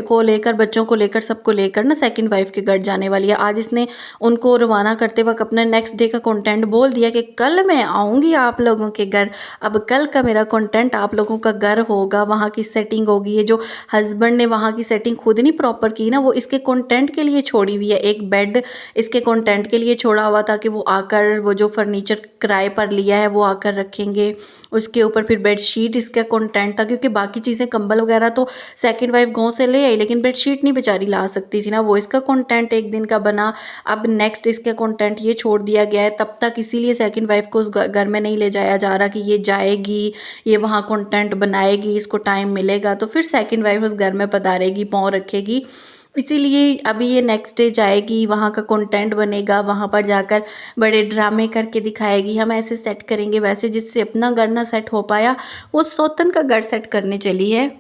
को लेकर, बच्चों को लेकर, सबको लेकर ना सेकंड वाइफ के घर जाने वाली है। आज इसने उनको रवाना करते वक्त अपने नेक्स्ट डे का कंटेंट बोल दिया कि कल मैं आऊँगी आप लोगों के घर। अब कल का मेरा कंटेंट आप लोगों का घर होगा, वहाँ की सेटिंग होगी। ये जो हस्बैंड ने वहाँ की सेटिंग खुद नहीं प्रॉपर की ना, वो इसके कंटेंट के लिए छोड़ी हुई है। एक बेड इसके कंटेंट के लिए छोड़ा हुआ था कि वो आकर, वो जो फर्नीचर किराए पर लिया है वो आकर रखेंगे। उसके ऊपर फिर बेडशीट इसका कंटेंट था, क्योंकि बाकी चीज़ें कंबल वगैरह तो सेकंड वाइफ गाँव से ले आई, लेकिन बेडशीट नहीं बेचारी ला सकती थी ना, वो इसका कंटेंट एक दिन का बना। अब नेक्स्ट इसका कंटेंट ये छोड़ दिया गया है। तब तक इसीलिए सेकंड वाइफ को उस घर में नहीं ले जाया जा रहा कि ये जाएगी, ये वहाँ कंटेंट बनाएगी, इसको टाइम मिलेगा तो फिर सेकंड वाइफ उस घर में पधारेगी, पाँव रखेगी। इसीलिए अभी ये नेक्स्ट डे जाएगी, वहाँ का कंटेंट बनेगा, वहाँ पर जाकर बड़े ड्रामे करके दिखाएगी, हम ऐसे सेट करेंगे वैसे। जिससे अपना घर ना सेट हो पाया, वो सौतन का घर सेट करने चली है।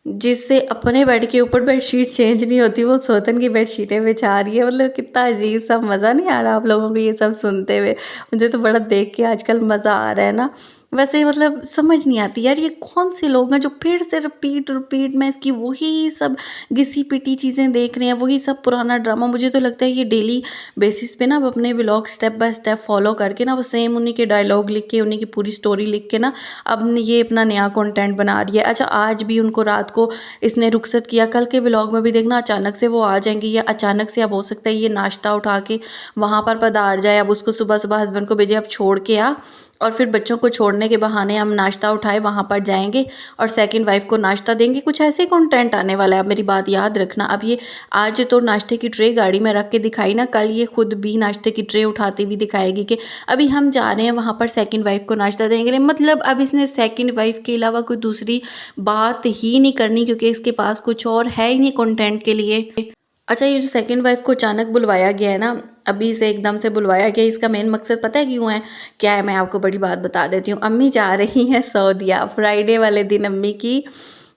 जिससे अपने बेड के ऊपर बेडशीट चेंज नहीं होती, वो सौतन की बेडशीटें बिछा रही है। मतलब कितना अजीब सा, मज़ा नहीं आ रहा आप लोगों को ये सब सुनते हुए? मुझे तो बड़ा देख के आजकल मज़ा आ रहा है ना। वैसे मतलब समझ नहीं आती यार, ये कौन से लोग हैं जो फिर से रिपीट रिपीट में इसकी वही सब घिसी पिटी चीज़ें देख रहे हैं, वही सब पुराना ड्रामा। मुझे तो लगता है ये डेली बेसिस पे ना अब अपने vlog step by step follow करके ना, वो सेम उन्हीं के डायलॉग लिख के, उन्हीं की पूरी स्टोरी लिख के ना अब ये अपना नया कंटेंट बना रही है। अच्छा, आज भी उनको रात को इसने रुखसत किया, कल के व्लॉग में भी देखना अचानक से वो आ जाएंगी, या अचानक से अब हो सकता है ये नाश्ता उठा के वहाँ पर पधार जाए। अब उसको सुबह सुबह हस्बैंड को भेजे, अब छोड़ के आ, और फिर बच्चों को छोड़ने के बहाने हम नाश्ता उठाए वहाँ पर जाएंगे और सेकंड वाइफ को नाश्ता देंगे। कुछ ऐसे कंटेंट आने वाला है। अब मेरी बात याद रखना, अब ये आज तो नाश्ते की ट्रे गाड़ी में रख के दिखाई ना, कल ये खुद भी नाश्ते की ट्रे उठाती हुई दिखाएगी कि अभी हम जा रहे हैं वहाँ पर सेकंड वाइफ को नाश्ता देंगे। मतलब अब इसने सेकंड वाइफ के अलावा कोई दूसरी बात ही नहीं करनी, क्योंकि इसके पास कुछ और है ही नहीं कंटेंट के लिए। अच्छा, ये जो सेकंड वाइफ को अचानक बुलवाया गया है ना, अभी से एकदम से बुलवाया गया, इसका मेन मकसद पता है क्यों है? क्या है, मैं आपको बड़ी बात बता देती हूँ। अम्मी जा रही हैं सऊदीया, फ्राइडे वाले दिन अम्मी की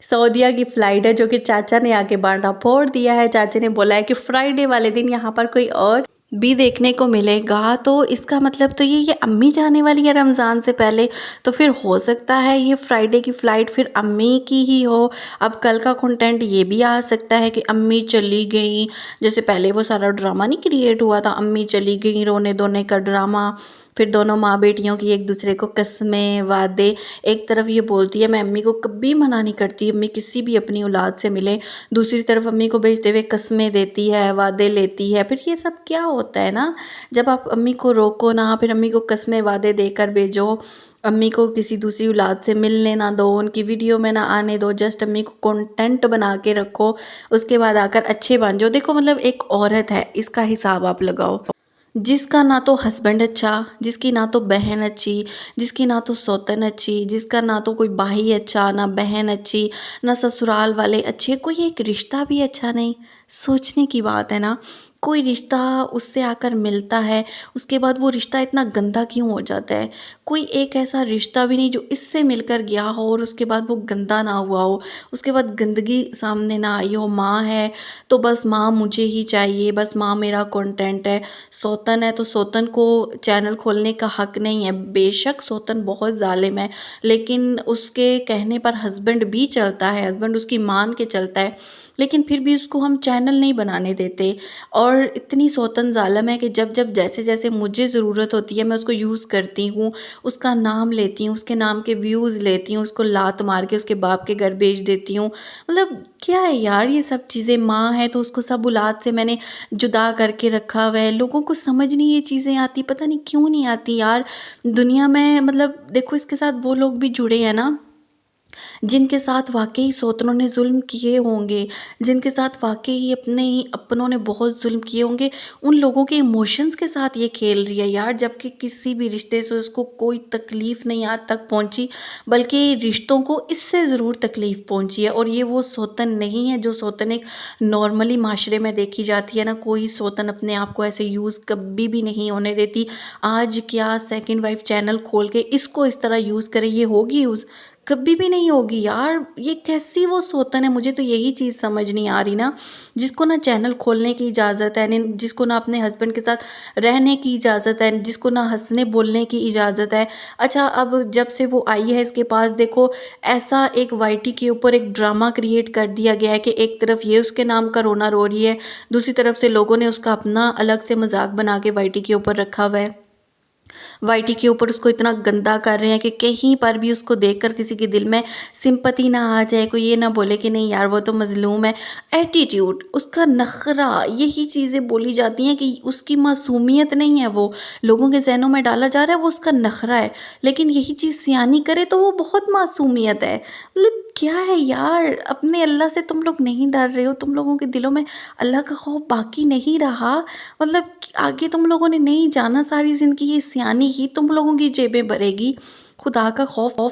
सऊदीया की फ़्लाइट है, जो कि चाचा ने आके बांटा फोड़ दिया है। चाचा ने बोला है कि फ्राइडे वाले दिन यहाँ पर कोई और भी देखने को मिलेगा। तो इसका मतलब तो ये अम्मी जाने वाली है रमज़ान से पहले, तो फिर हो सकता है ये फ्राइडे की फ़्लाइट फिर अम्मी की ही हो। अब कल का कंटेंट ये भी आ सकता है कि अम्मी चली गई, जैसे पहले वो सारा ड्रामा नहीं क्रिएट हुआ था, अम्मी चली गई, रोने धोने का ड्रामा, फिर दोनों माँ बेटियों की एक दूसरे को कस्में वादे। एक तरफ ये बोलती है मैं अम्मी को कभी मना नहीं करती, अम्मी किसी भी अपनी औलाद से मिले, दूसरी तरफ अम्मी को भेजते हुए कस्में देती है, वादे लेती है। फिर ये सब क्या होता है ना, जब आप अम्मी को रोको ना, फिर अम्मी को कस्में वादे देकर भेजो, अम्मी को किसी दूसरी औलाद से मिलने ना दो, उनकी वीडियो में ना आने दो, जस्ट अम्मी को कंटेंट बना के रखो, उसके बाद आकर अच्छे बन जाओ। देखो मतलब एक औरत है, इसका हिसाब आप लगाओ, जिसका ना तो हस्बैंड अच्छा, जिसकी ना तो बहन अच्छी, जिसकी ना तो सौतन अच्छी, जिसका ना तो कोई भाई अच्छा, ना बहन अच्छी, ना ससुराल वाले अच्छे, कोई एक रिश्ता भी अच्छा नहीं। सोचने की बात है ना, कोई रिश्ता उससे आकर मिलता है, उसके बाद वो रिश्ता इतना गंदा क्यों हो जाता है? कोई एक ऐसा रिश्ता भी नहीं जो इससे मिलकर गया हो और उसके बाद वो गंदा ना हुआ हो, उसके बाद गंदगी सामने ना आई हो। माँ है तो बस माँ मुझे ही चाहिए, बस माँ मेरा कंटेंट है। सौतन है तो सौतन को चैनल खोलने का हक नहीं है। बेशक सौतन बहुत ज़ालिम है, लेकिन उसके कहने पर हस्बैंड भी चलता है, हस्बैंड उसकी मान के चलता है, लेकिन फिर भी उसको हम चैनल नहीं बनाने देते। और इतनी सौतन ज़ालिम है कि जब जब जैसे जैसे मुझे ज़रूरत होती है मैं उसको यूज़ करती हूँ, उसका नाम लेती हूँ, उसके नाम के व्यूज़ लेती हूँ, उसको लात मार के उसके बाप के घर भेज देती हूँ। मतलब क्या है यार ये सब चीज़ें? माँ है तो उसको सब औलाद से मैंने जुदा करके रखा हुआ है। लोगों को समझ नहीं ये चीज़ें आती, पता नहीं क्यों नहीं आती यार दुनिया में। मतलब देखो इसके साथ वो लोग भी जुड़े हैं ना, जिनके साथ वाक़ई सौतनों ने ज़ुल्म किए होंगे, जिनके साथ वाक़ई ही अपने ही अपनों ने बहुत ज़ुल्म किए होंगे, उन लोगों के इमोशंस के साथ ये खेल रही है यार। जबकि किसी भी रिश्ते से उसको कोई तकलीफ़ नहीं आज तक पहुँची, बल्कि रिश्तों को इससे ज़रूर तकलीफ़ पहुँची है। और ये वो सौतन नहीं है जो सौतन एक नॉर्मली माशरे में देखी जाती है ना। कोई सौतन अपने आप को ऐसे यूज़ कभी भी नहीं होने देती। आज क्या सेकंड वाइफ चैनल खोल के इसको इस तरह यूज़ करे, ये होगी यूज़? कभी भी नहीं होगी यार। ये कैसी वो सोतन है, मुझे तो यही चीज़ समझ नहीं आ रही ना, जिसको ना चैनल खोलने की इजाज़त है, जिसको ना अपने हस्बैंड के साथ रहने की इजाज़त है, जिसको ना हंसने बोलने की इजाज़त है। अच्छा, अब जब से वो आई है इसके पास देखो, ऐसा एक वाईटी के ऊपर एक ड्रामा क्रिएट कर दिया गया है कि एक तरफ ये उसके नाम का रोना रो रही है, दूसरी तरफ से लोगों ने उसका अपना अलग से मजाक बना के वाईटी के ऊपर रखा हुआ है। वाईटी के ऊपर उसको इतना गंदा कर रहे हैं कि कहीं पर भी उसको देखकर किसी के दिल में सिंपैथी ना आ जाए, कोई ये ना बोले कि नहीं यार वो तो मज़लूम है। एटीट्यूड, उसका नखरा, यही चीज़ें बोली जाती हैं कि उसकी मासूमियत नहीं है, वो लोगों के ज़हनों में डाला जा रहा है वो उसका नखरा है। लेकिन यही चीज़ सियानी करे तो वो बहुत मासूमियत है। मतलब क्या है यार, अपने अल्लाह से तुम लोग नहीं डर रहे हो, तुम लोगों के दिलों में अल्लाह का खौफ बाकी नहीं रहा। मतलब कि आगे तुम लोगों ने नहीं जाना, सारी ज़िंदगी ये सियानी ही तुम लोगों की जेबें भरेगी, खुदा का खौफ।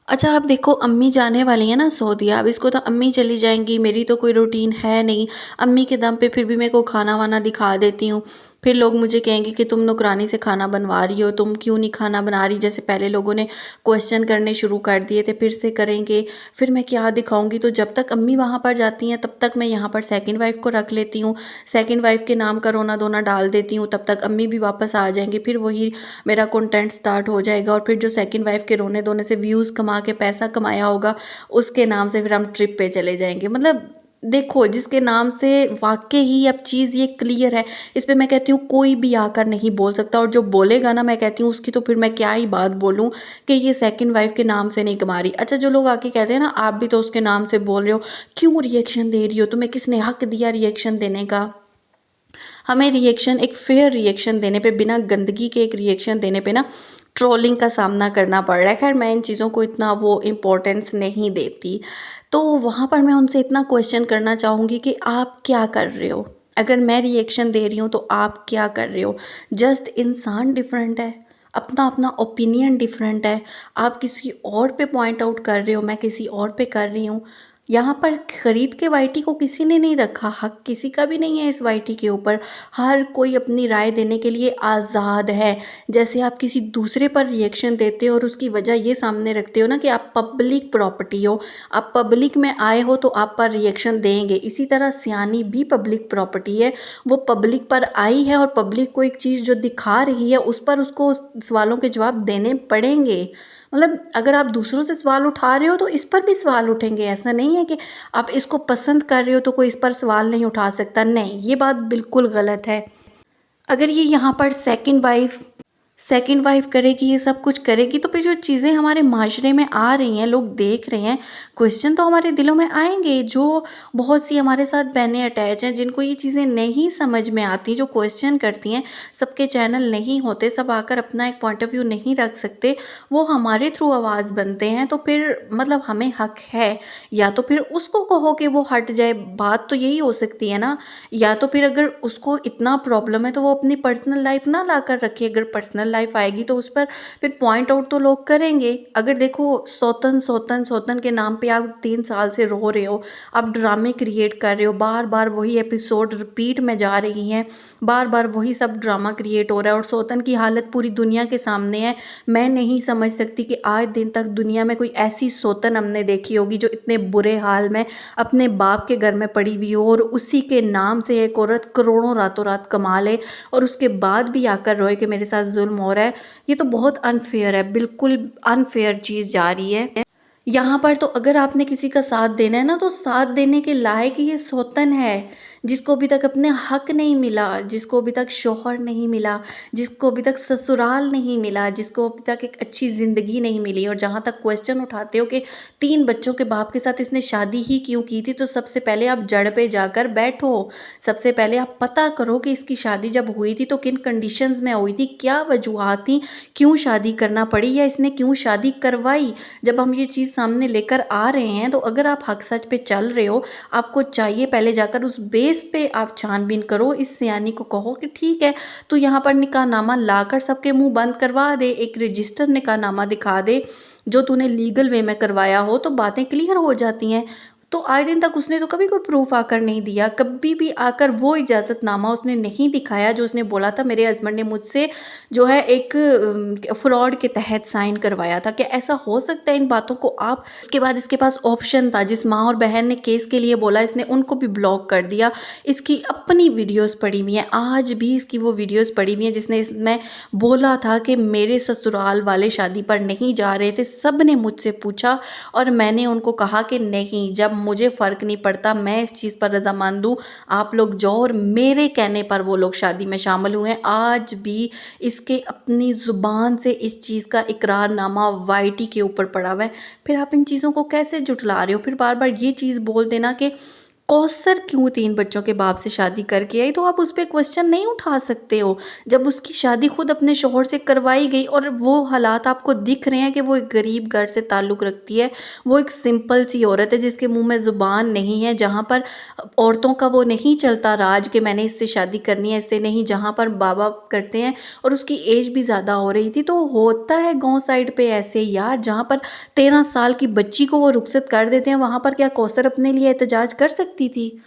अच्छा, आप देखो अम्मी जाने वाली हैं ना सऊदी, अब इसको तो अम्मी चली जाएँगी, मेरी तो कोई रूटीन है नहीं। अम्मी के दम पे फिर भी मेरे को खाना-वाना दिखा देती हूँ। फिर लोग मुझे कहेंगे कि तुम नौकरानी से खाना बनवा रही हो, तुम क्यों नहीं खाना बना रही? जैसे पहले लोगों ने क्वेश्चन करने शुरू कर दिए थे, फिर से करेंगे। फिर मैं क्या दिखाऊँगी? तो जब तक अम्मी वहाँ पर जाती हैं, तब तक मैं यहाँ पर सेकंड वाइफ़ को रख लेती हूँ। सेकंड वाइफ़ के नाम का रोना-धोना डाल देती हूँ, तब तक अम्मी भी वापस आ जाएँगे। फिर वही मेरा कंटेंट स्टार्ट हो जाएगा और फिर जो सेकंड वाइफ़ के रोने-धोने से व्यूज़ कमा के पैसा कमाया होगा, उसके नाम से फिर हम ट्रिप पे चले जाएँगे। मतलब देखो, जिसके नाम से वाक़ई ही अब चीज़ ये क्लियर है, इस पे मैं कहती हूँ कोई भी आकर नहीं बोल सकता, और जो बोलेगा ना, मैं कहती हूँ उसकी तो फिर मैं क्या ही बात बोलूँ कि ये सेकंड वाइफ़ के नाम से नहीं कमा रही। अच्छा, जो लोग आके कहते हैं ना आप भी तो उसके नाम से बोल रहे हो, क्यों रिएक्शन दे रही हो? तुम्हें किसने हक दिया रिएक्शन देने का? हमें रिएक्शन, एक फेयर रिएक्शन देने पे, बिना गंदगी के एक रिएक्शन देने पे ना ट्रोलिंग का सामना करना पड़ रहा है। ख़ैर मैं इन चीज़ों को इतना वो इम्पोर्टेंस नहीं देती। तो वहाँ पर मैं उनसे इतना क्वेश्चन करना चाहूँगी कि आप क्या कर रहे हो? अगर मैं रिएक्शन दे रही हूँ तो आप क्या कर रहे हो? जस्ट इंसान डिफरेंट है, अपना-अपना ओपिनियन डिफरेंट है। आप किसी और पे पॉइंट आउट कर रहे हो, मैं किसी और पे कर रही हूँ। यहाँ पर खरीद के वाईटी को किसी ने नहीं रखा, हक किसी का भी नहीं है इस वाईटी के ऊपर। हर कोई अपनी राय देने के लिए आज़ाद है। जैसे आप किसी दूसरे पर रिएक्शन देते हो और उसकी वजह ये सामने रखते हो ना कि आप पब्लिक प्रॉपर्टी हो, आप पब्लिक में आए हो तो आप पर रिएक्शन देंगे। इसी तरह सियानी भी पब्लिक प्रॉपर्टी है, वो पब्लिक पर आई है और पब्लिक को एक चीज़ जो दिखा रही है उस पर उसको उस सवालों के जवाब देने पड़ेंगे। मतलब अगर आप दूसरों से सवाल उठा रहे हो तो इस पर भी सवाल उठेंगे। ऐसा नहीं है कि आप इसको पसंद कर रहे हो तो कोई इस पर सवाल नहीं उठा सकता। नहीं, ये बात बिल्कुल गलत है। अगर ये यहाँ पर सेकंड वाइफ़ करेगी, ये सब कुछ करेगी, तो फिर जो चीज़ें हमारे माशरे में आ रही हैं, लोग देख रहे हैं, क्वेश्चन तो हमारे दिलों में आएँगे। जो बहुत सी हमारे साथ बहनें अटैच हैं, जिनको ये चीज़ें नहीं समझ में आती, जो क्वेश्चन करती हैं, सबके चैनल नहीं होते, सब आकर अपना एक पॉइंट ऑफ व्यू नहीं रख सकते, वो हमारे थ्रू आवाज़ बनते हैं, तो फिर मतलब हमें हक है, या तो फिर उसको कहो कि वो हट जाए, बात तो यही हो सकती है ना। या तो फिर अगर उसको इतना प्रॉब्लम है तो वो अपनी पर्सनल लाइफ ना लाकर रखे, अगर पर्सनल लाइफ आएगी तो उस पर फिर पॉइंट आउट तो लोग करेंगे। अगर देखो सौतन सौतन सौतन के नाम पे आप 3 साल से रो रहे हो, आप ड्रामे क्रिएट कर रहे हो, बार बार वही एपिसोड रिपीट में जा रही हैं, बार बार वही सब ड्रामा क्रिएट हो रहा है और सौतन की हालत पूरी दुनिया के सामने है। मैं नहीं समझ सकती कि आज दिन तक दुनिया में कोई ऐसी सौतन हमने देखी होगी जो इतने बुरे हाल में अपने बाप के घर में पड़ी हुई हो और उसी के नाम से एक औरत करोड़ों रातों रात कमा ले और उसके बाद भी आकर रोए कि मेरे साथ जुल्म हो रहा है। ये तो बहुत अनफेयर है, बिल्कुल अनफेयर चीज़ जा रही है। यहाँ पर तो अगर आपने किसी का साथ देना है ना, तो साथ देने के लायक ही ये सौतन है, जिसको अभी तक अपने हक नहीं मिला, जिसको अभी तक शौहर नहीं मिला, जिसको अभी तक ससुराल नहीं मिला, जिसको अभी तक एक अच्छी ज़िंदगी नहीं मिली। और जहाँ तक क्वेश्चन उठाते हो कि 3 बच्चों के बाप के साथ इसने शादी ही क्यों की थी, तो सबसे पहले आप जड़ पे जाकर बैठो। सबसे पहले आप पता करो कि इसकी शादी जब हुई थी तो किन कंडीशंस में हुई थी, क्या वजूहात थी, क्यों शादी करना पड़ी या इसने क्यों शादी करवाई। जब हम ये चीज़ सामने लेकर आ रहे हैं तो अगर आप हक सच पे चल रहे हो, आपको चाहिए पहले जाकर उस बेस पे आप छानबीन करो। इस सियानी को कहो कि ठीक है, तू यहाँ पर निकाहनामा लाकर सबके मुंह बंद करवा दे, एक रजिस्टर निकाहनामा दिखा दे जो तूने लीगल वे में करवाया हो, तो बातें क्लियर हो जाती हैं। तो आए दिन तक उसने तो कभी कोई प्रूफ़ आकर नहीं दिया, कभी भी आकर वो इजाज़तनामा उसने नहीं दिखाया जो उसने बोला था मेरे हस्बैंड ने मुझसे जो है एक फ्रॉड के तहत साइन करवाया था। क्या ऐसा हो सकता है इन बातों को आप उसके बाद इसके पास ऑप्शन था, जिस माँ और बहन ने केस के लिए बोला इसने उनको भी ब्लॉक कर दिया। इसकी अपनी वीडियोज़ पड़ी हुई हैं, आज भी इसकी वो वीडियोज़ पड़ी हुई हैं जिसने इसमें बोला था कि मेरे ससुराल वाले शादी पर नहीं जा रहे थे। सब ने मुझसे पूछा और मैंने उनको कहा कि नहीं, जब मुझे फ़र्क नहीं पड़ता, मैं इस चीज़ पर रज़ामंद हूँ, आप लोग जाओ, और मेरे कहने पर वो लोग शादी में शामिल हुए हैं। आज भी इसके अपनी ज़ुबान से इस चीज़ का इकरारनामा वाईटी के ऊपर पड़ा हुआ है। फिर आप इन चीज़ों को कैसे झुठला रहे हो? फिर बार-बार ये चीज़ बोल देना कि कौसर क्यों 3 बच्चों के बाप से शादी करके आई, तो आप उस पे क्वेश्चन नहीं उठा सकते हो। जब उसकी शादी खुद अपने शौहर से करवाई गई और वो हालात आपको दिख रहे हैं कि वो एक गरीब घर से ताल्लुक़ रखती है, वो एक सिंपल सी औरत है जिसके मुँह में ज़ुबान नहीं है, जहाँ पर औरतों का वो नहीं चलता राज कि मैंने इससे शादी करनी है, इससे नहीं, जहाँ पर माँ-बाप करते हैं, और उसकी एज भी ज़्यादा हो रही थी। तो होता है गाँव साइड पे ऐसे यार, जहाँ पर 13 साल की बच्ची को वो रुखसत कर देते हैं, वहाँ पर क्या कौसर अपने लिए एहतजाज कर सकती थी?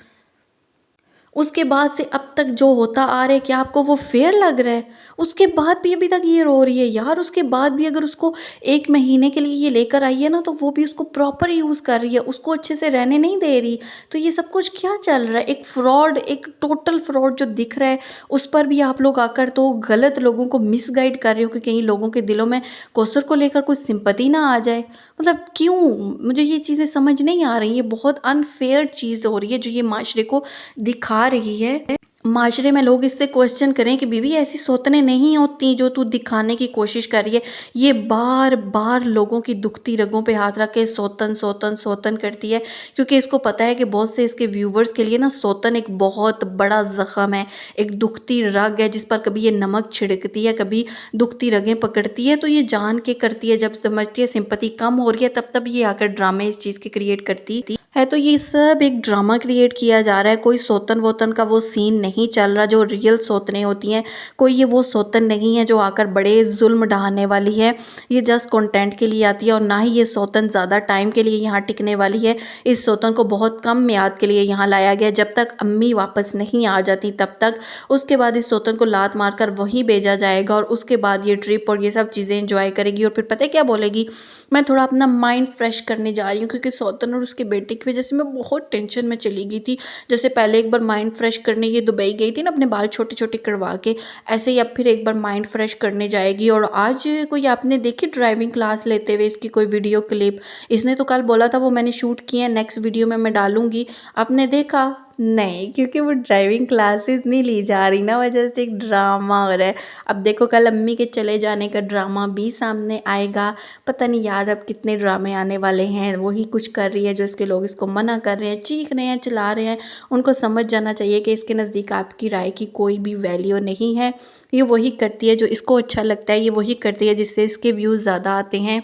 उसके बाद से अब तक जो होता आ रहा है, क्या आपको वो फ़ेयर लग रहा है? उसके बाद भी अभी तक ये रो रही है यार, उसके बाद भी अगर उसको 1 महीने के लिए ये लेकर आई है ना, तो वो भी उसको प्रॉपर यूज़ कर रही है, उसको अच्छे से रहने नहीं दे रही। तो ये सब कुछ क्या चल रहा है? एक फ्रॉड, एक टोटल फ्रॉड जो दिख रहा है, उस पर भी आप लोग आकर तो गलत लोगों को मिसगाइड कर रहे हो कि कहीं लोगों के दिलों में कौसर को लेकर कुछ सिंपैथी ना आ जाए। मतलब क्यों? मुझे ये चीज़ें समझ नहीं आ रही, ये बहुत अनफ़ेयर चीज़ हो रही है जो ये माशरे को दिखा रही है। माशरे में लोग इससे क्वेश्चन करें कि बीवी ऐसी सौतनें नहीं होती जो तू दिखाने की कोशिश कर रही है। ये बार-बार लोगों की दुखती रगों पे हाथ रख के सौतन, सौतन, सौतन करती है, क्योंकि इसको पता है कि बहुत से इसके व्यूवर्स के लिए ना सौतन एक बहुत बड़ा ज़ख्म है, एक दुखती रग है जिस पर कभी ये नमक छिड़कती है, कभी दुखती रगें पकड़ती है, तो ये जान के करती है। जब समझती है सिंपैथी कम हो रही है, तब ये आकर ड्रामे इस चीज़ के क्रिएट करती है। तो ये सब एक ड्रामा क्रिएट किया जा रहा है, कोई सौतन-वोतन का वो सीन नहीं चल रहा जो रियल सौतनें होती हैं। कोई ये वो सौतन नहीं है जो आकर बड़े ज़ुल्म ढाने वाली है। ये जस्ट कंटेंट के लिए आती है, और ना ही ये सौतन ज़्यादा टाइम के लिए यहाँ टिकने वाली है। इस सौतन को बहुत कम मियाद के लिए यहाँ लाया गया है, जब तक अम्मी वापस नहीं आ जाती तब तक। उसके बाद इस सौतन को लात मारकर वहीं भेजा जाएगा, और उसके बाद ये ट्रिप और ये सब चीज़ें एंजॉय करेगी, और फिर पता है क्या बोलेगी, मैं थोड़ा अपना माइंड फ्रेश करने जा रही हूँ, क्योंकि सौतन और उसके बेटे की वजह से मैं बहुत टेंशन में चली गई थी। जैसे पहले एक बार माइंड फ्रेश करने ये दुबई गई थी ना अपने बाल छोटे-छोटे करवा के, ऐसे ही अब फिर एक बार माइंड फ्रेश करने जाएगी। और आज कोई आपने देखी ड्राइविंग क्लास लेते हुए इसकी कोई वीडियो क्लिप? इसने तो कल बोला था वो मैंने शूट किए हैं, नेक्स्ट वीडियो में मैं डालूँगी। आपने देखा? नहीं, क्योंकि वो ड्राइविंग क्लासेस नहीं ली जा रही ना, वजह से एक ड्रामा हो रहा है। अब देखो कल अम्मी के चले जाने का ड्रामा भी सामने आएगा। पता नहीं यार अब कितने ड्रामे आने वाले हैं। वही कुछ कर रही है जो इसके लोग इसको मना कर रहे हैं, चीख रहे हैं, चिल्ला रहे हैं। उनको समझ जाना चाहिए कि इसके नज़दीक आपकी राय की कोई भी वैल्यू नहीं है। ये वही करती है जो इसको अच्छा लगता है, ये वही करती है जिससे इसके व्यूज़ ज़्यादा आते हैं।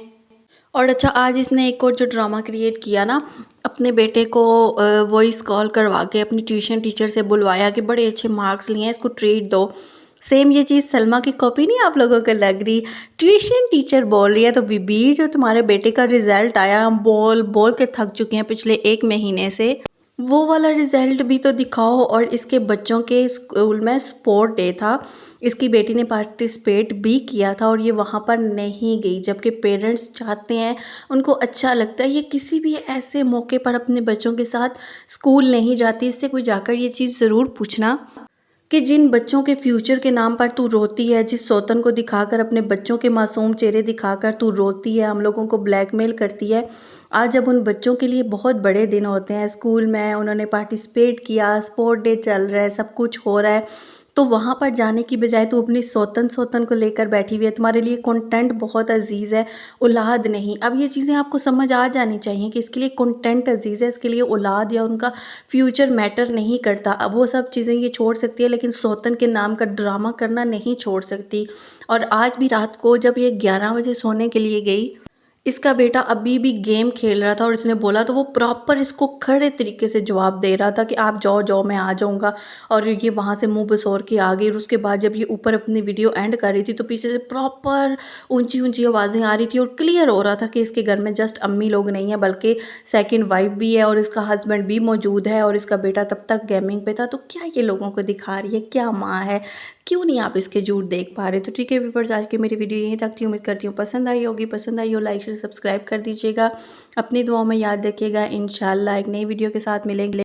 और अच्छा, आज इसने एक और जो ड्रामा क्रिएट किया ना, अपने बेटे को वॉइस कॉल करवा के अपनी ट्यूशन टीचर से बुलवाया कि बड़े अच्छे मार्क्स लिए हैं, इसको ट्रीट दो। सेम ये चीज़ सलमा की कॉपी नहीं आप लोगों को लग रही? ट्यूशन टीचर बोल रही है तो बीबी जो तुम्हारे बेटे का रिज़ल्ट आया, हम बोल बोल के थक चुके हैं पिछले 1 महीने से, वो वाला रिज़ल्ट भी तो दिखाओ। और इसके बच्चों के स्कूल में स्पोर्ट डे था, इसकी बेटी ने पार्टिसिपेट भी किया था और ये वहाँ पर नहीं गई, जबकि पेरेंट्स चाहते हैं, उनको अच्छा लगता है, ये किसी भी ऐसे मौके पर अपने बच्चों के साथ स्कूल नहीं जाती। इससे कोई जाकर ये चीज़ ज़रूर पूछना कि जिन बच्चों के फ्यूचर के नाम पर तू रोती है, जिस सौतन को दिखाकर, अपने बच्चों के मासूम चेहरे दिखाकर तू रोती है, हम लोगों को ब्लैकमेल करती है, आज जब उन बच्चों के लिए बहुत बड़े दिन होते हैं, स्कूल में उन्होंने पार्टिसिपेट किया, स्पोर्ट डे चल रहा है, सब कुछ हो रहा है, तो वहाँ पर जाने की बजाय तू अपनी सौतन को लेकर बैठी हुई है। तुम्हारे लिए कंटेंट बहुत अजीज़ है, औलाद नहीं। अब ये चीज़ें आपको समझ आ जानी चाहिए कि इसके लिए कंटेंट अजीज़ है, इसके लिए औलाद या उनका फ्यूचर मैटर नहीं करता। अब वो सब चीज़ें ये छोड़ सकती है, लेकिन सौतन के नाम का ड्रामा करना नहीं छोड़ सकती। और आज भी रात को जब ये 11 बजे सोने के लिए गई, इसका बेटा अभी भी गेम खेल रहा था और इसने बोला तो वो प्रॉपर इसको खड़े तरीके से जवाब दे रहा था कि आप जाओ जाओ मैं आ जाऊँगा। और ये वहाँ से मुँह बसौर के आ गई और उसके बाद जब ये ऊपर अपनी वीडियो एंड कर रही थी तो पीछे से प्रॉपर ऊँची-ऊँची आवाज़ें आ रही थी और क्लियर हो रहा था कि इसके घर में जस्ट अम्मी लोग नहीं है बल्कि सेकंड वाइफ़ भी है और इसका हस्बैंड भी मौजूद है और इसका बेटा तब तक गेमिंग पे था। तो क्या ये लोगों को दिखा रही है? क्या माँ है? क्यों नहीं आप इसके झूठ देख पा रहे? तो ठीक है व्यूअर्स, आज की मेरी वीडियो यहीं तक थी। उम्मीद करती हूँ पसंद आई होगी। पसंद आई हो लाइक शेयर सब्सक्राइब कर दीजिएगा। अपनी दुआओं में याद रखिएगा। इंशाल्लाह एक नई वीडियो के साथ मिलेंगे।